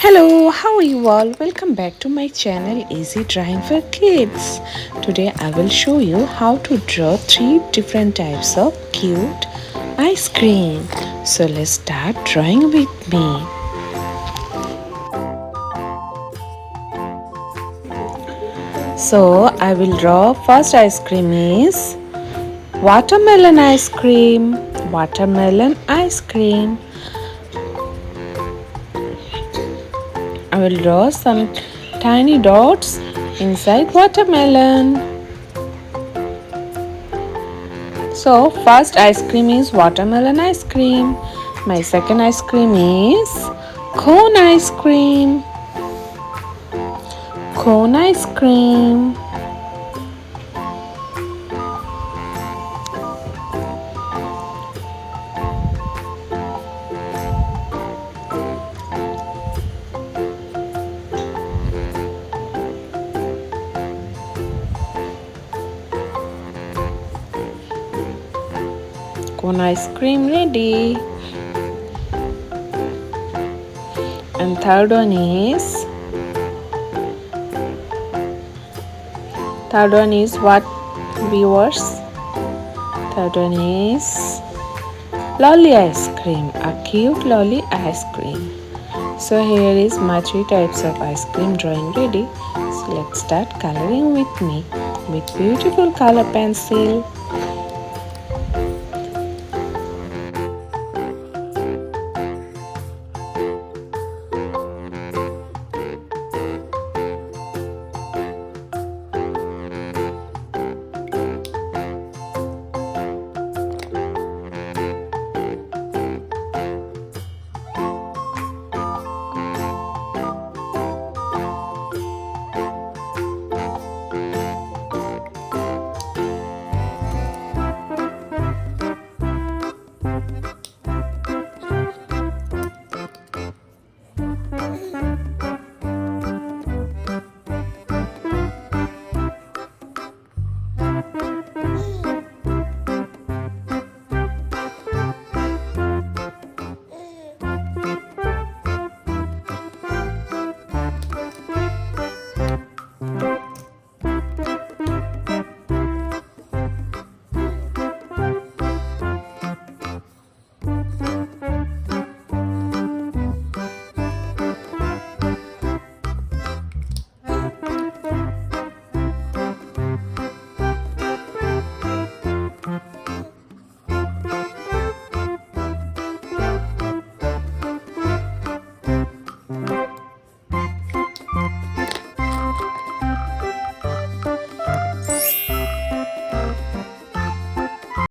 Hello, how are you all? Welcome back to my channel Easy Drawing for Kids. Today I will show you how to draw three different types of cute ice cream. So let's start drawing with me. So I will draw first ice cream is watermelon ice cream. Watermelon ice cream. I will draw some tiny dots inside watermelon. So first ice cream is watermelon ice cream. My second ice cream is cone ice cream. Cone ice cream. Cone ice cream ready. And third one is what viewers? Third one is lolly ice cream, a cute lolly ice cream. So here is my three types of ice cream drawing ready. So let's start coloring with me with beautiful color pencil.